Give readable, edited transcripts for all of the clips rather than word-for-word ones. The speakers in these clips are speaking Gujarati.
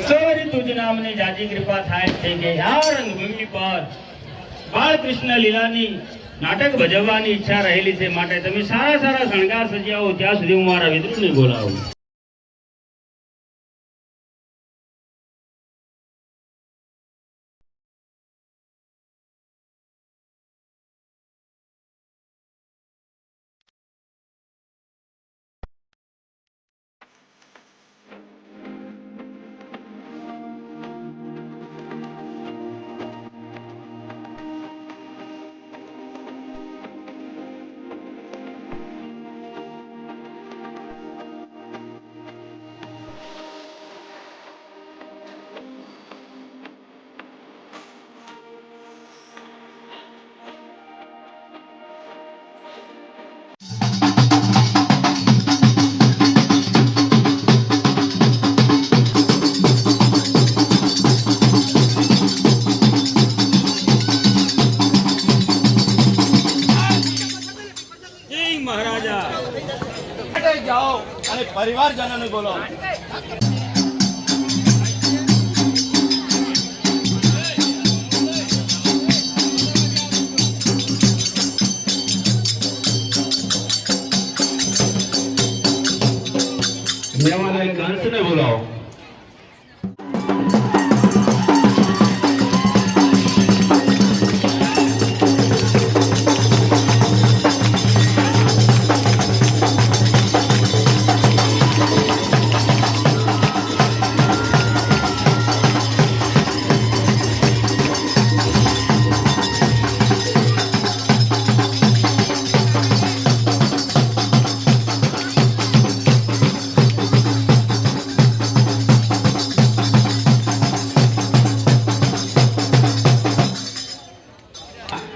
સવારી તુજ નામની જાજી કૃપા થાય છે કે આ રંગભૂમિ પર બાળકૃષ્ણ લીલાની નાટક ભજવવાની ઈચ્છા રહેલી છે, માટે તમે સારા સારા શણગાર સજ્યાઓ, ત્યાં સુધી હું મારા વિદ્રુને બોલાવું. જાઓ અને પરિવારજનોને બોલો. મહેમાનોને કંસને બોલાવો.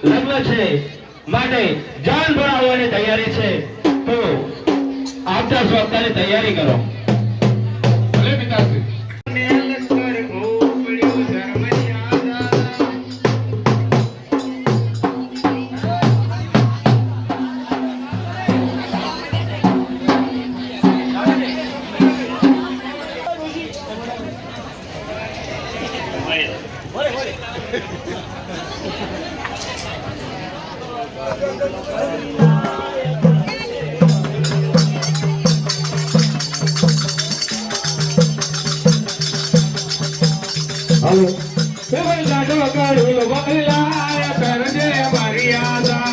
લગ્ન છે માટે જાન ભરાવવાની તૈયારી છે, તો આવતા સ્વપ્તાની તૈયારી કરો. ભલે પિતાશ્રી. હાલો પેલો જાડો કરું બગલાયા કરજે મર્યાદા,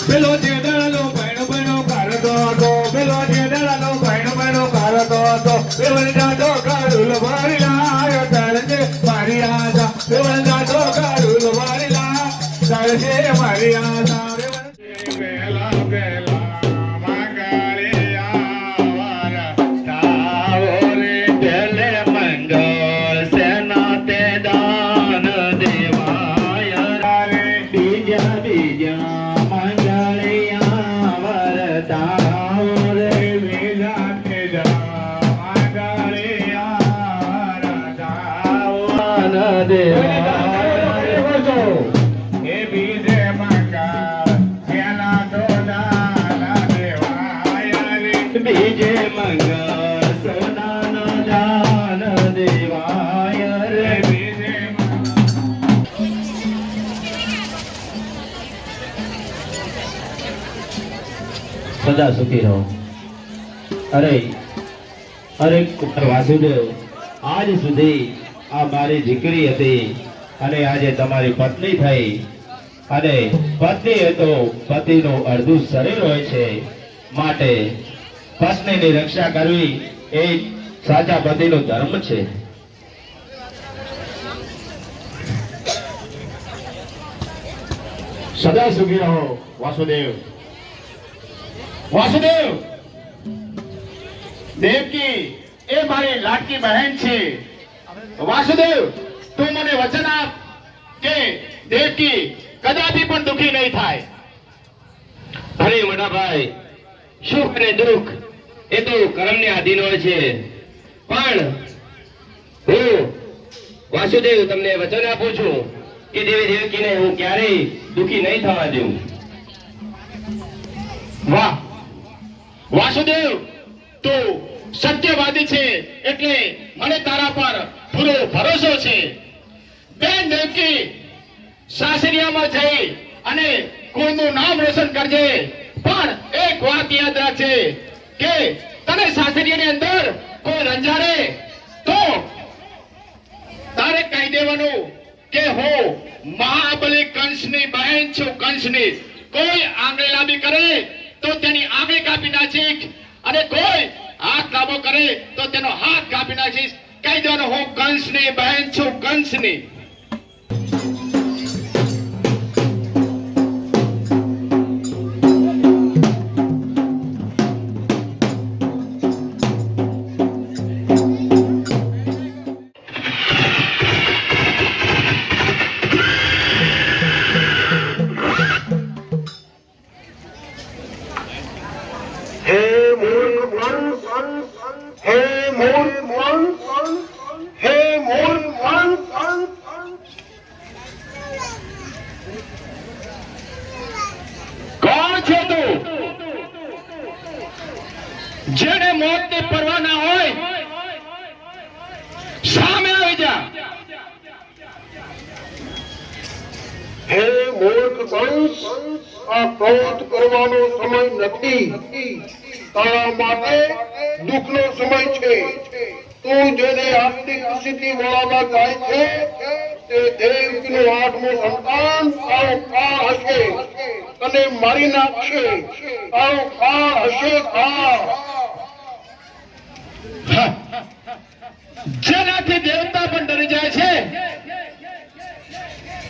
પેલો જેડલો ભણો ભણો કરતો હતો, પેલો જેડલો ભણો ભણો કરતો હતો, પેલો જાડો કરું બગલાયા કરજે મર્યાદા, પેલો જાડો કરું બગલાયા કરજે મર્યાદા. સદા સુખી રહો. અરે અરે વાસુદેવ, આજ સુધી આ મારી દીકરી હતી અને આજે તમારી પત્ની થઈ, અને પત્ની એ તો પતિનું અડધું શરીર હોય છે, માટે પત્નીની રક્ષા કરવી એ સાચા પતિનો ધર્મ છે. સદા સુખી રહો વાસુદેવ. વાસુદેવ, દેવકી એ મારી લાડકી બહેન છે. વાસુદેવ, તું મને વચન આપ કે દેવકી કદાપી પણ દુખી નહીં થાય. અરે મોટા ભાઈ, સુખ અને દુઃખ એ તો કર્મને આધીન હોય છે, પણ હું વાસુદેવ તમને વચન આપું છું કે દેવી દેવકીને હું ક્યારેય દુખી નહીં થવા દઉં. વાહ, વાસુદેવ તું સત્યવાદી છે એટલે મને તારા પર પૂરો ભરોસો છે. બેન દેવકી, સાસરિયામાં જઈ અને કુળનું નામ રોશન કરજે, પણ એક વાત યાદ રાખજે કે તને સાસરિયાની અંદર કોઈ રંજાડે તો તારે કહી દેવાનું કે હું મહાબલી કંસની બહેન છું. કંસની કોઈ આંગળી લાંબી કરે તો તેની આંગળી કાપી નાખીશ, અને કોઈ હાથ લાંબો કરે તો તેનો હાથ કાપી નાખીશ. કહી દેવાનું હું કંસની બહેન છું, કંસની. કોણ છે તું? જેને મોતની પરવા ના હોય સામે આવી જા. હે મૂર્ખ કંસ, આ ક્રોધ કરવાનો સમય નથી. તારા માટે દુઃખનો સમય છે. તું જેને આજની ખુશીથી વળામાં જાય છે તે દેવકીનું 8મું સંતાન તારો કાળ હશે, તને મારી નાખશે. તારો કાળ હશે, કાળ. જેનાથી દેવતા પણ ડરી જાય છે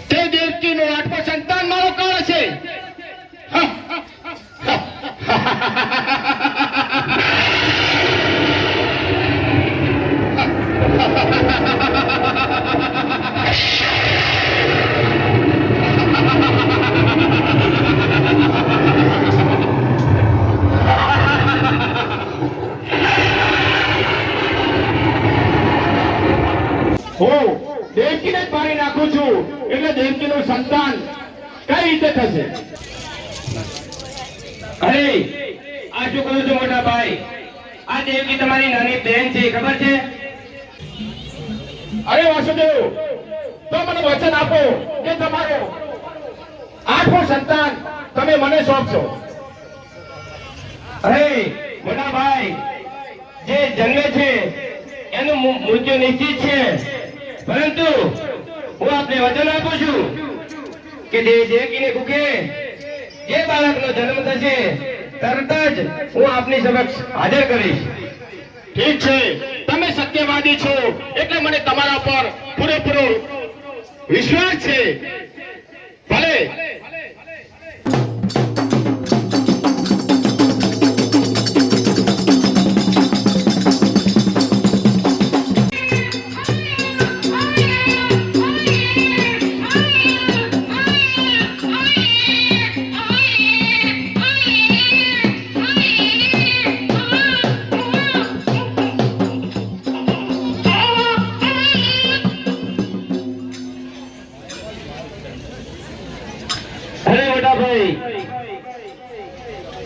તે દેવકીનો 8મો સંતાન મારો કાળ છે. હું દેવકીને જ મારી નાખું છું એટલે દેવકીનું સંતાન કઈ રીતે થશે? અરે આ શું કહો છો મોટા ભાઈ? આ દેવકી તમારી નાની બહેન છે, ખબર છે? અરે વાસુદેવ, તો મને વચન આપો કે તમારો 8મો સંતાન તમે મને સોંપશો. અરે મોટા ભાઈ, જે જન્મે છે એનું મૃત્યુ નિશ્ચિત છે, પરંતુ હું આપને વચન આપું છું કે દેવકીને કુખે જે બાળકનો જન્મ થશે તરત જ હું આપની સમક્ષ હાજર કરીશ. ઠીક છે, તમે સત્યવાદી છો એટલે મને તમારા પર પૂરેપૂરો વિશ્વાસ છે. ભલે. અરે મોટા ભાઈ,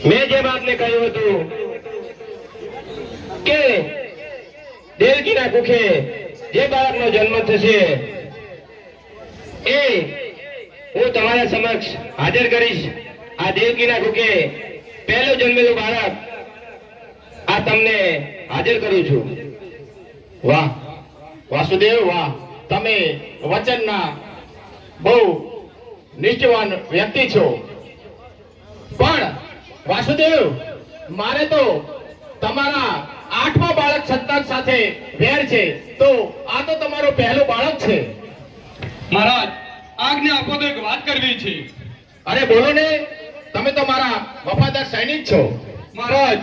મેં જેમ આપને કહ્યું હતું કે દેવકીના કુખે જે બાળકનો જન્મ થશે એ હું તમારા સમક્ષ હાજર કરીશ. આ દેવકીના કુખે પહેલું જન્મેલું બાળક આ તમને હાજર કરું છું. વાહ વાસુદેવ, વાહ, તમે વચનના બહુ નિષ્ઠાવાન વ્યક્તિ છો. પણ વાસુદેવ, મારે તો તમારા 8મા બાળક સંતાન સાથે વેર છે, તો આ તો તમારો પહેલું બાળક છે. મહારાજ, આજ્ઞા આપો તો એક વાત કરવી છે. અરે બોલો ને, તમે તો મારા વફાદાર સૈનિક છો. મહારાજ,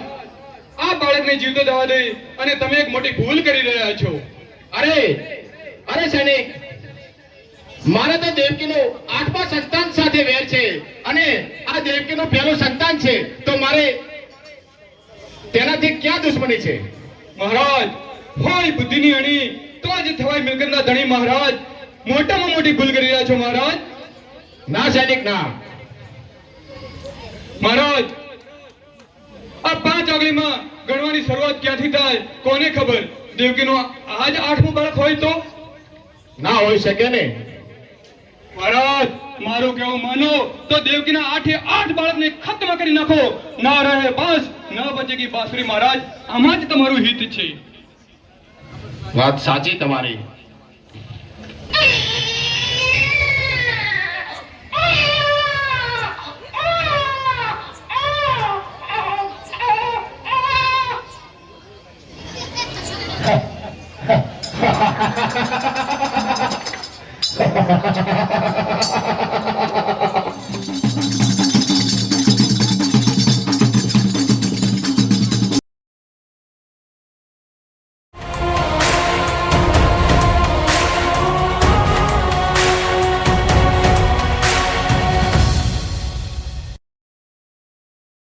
આ બાળકને જીવતો જવા દે અને તમે એક મોટી ભૂલ કરી રહ્યા છો. અરે અરે સૈનિક, મારે તો દેવકીનું 8મા સંતાન સાથે વેર છે, અને આ દેવકીનું પહેલું સંતાન છે, તો મારે તેનાથી ક્યાં દુશ્મની છે? મહારાજ, હોય બુદ્ધિની અણી તો જ થવાય મિલકતના ધણી. મહારાજ, મોટામાં મોટી ભૂલ કરી રહ્યા છો. મહારાજ, ના સૈનિક, ના. મહારાજ, આ 5 ઓગસ્ટ ચોકડીમાં ગણવાની શરૂઆત ક્યાંથી થાય કોને ખબર? દેવકીનો આજ 8મું બાળક હોય તો? ના હોઈ શકે ને. મહારાજ મારું કેવું માનો તો દેવકીના 8 બાળકને ખત્મ કરી નાખો. ના રહે બાંસ ન બચેગી બાંસુરી. મહારાજ આમાં જ તમારું હિત છે. વાત સાચી તમારી.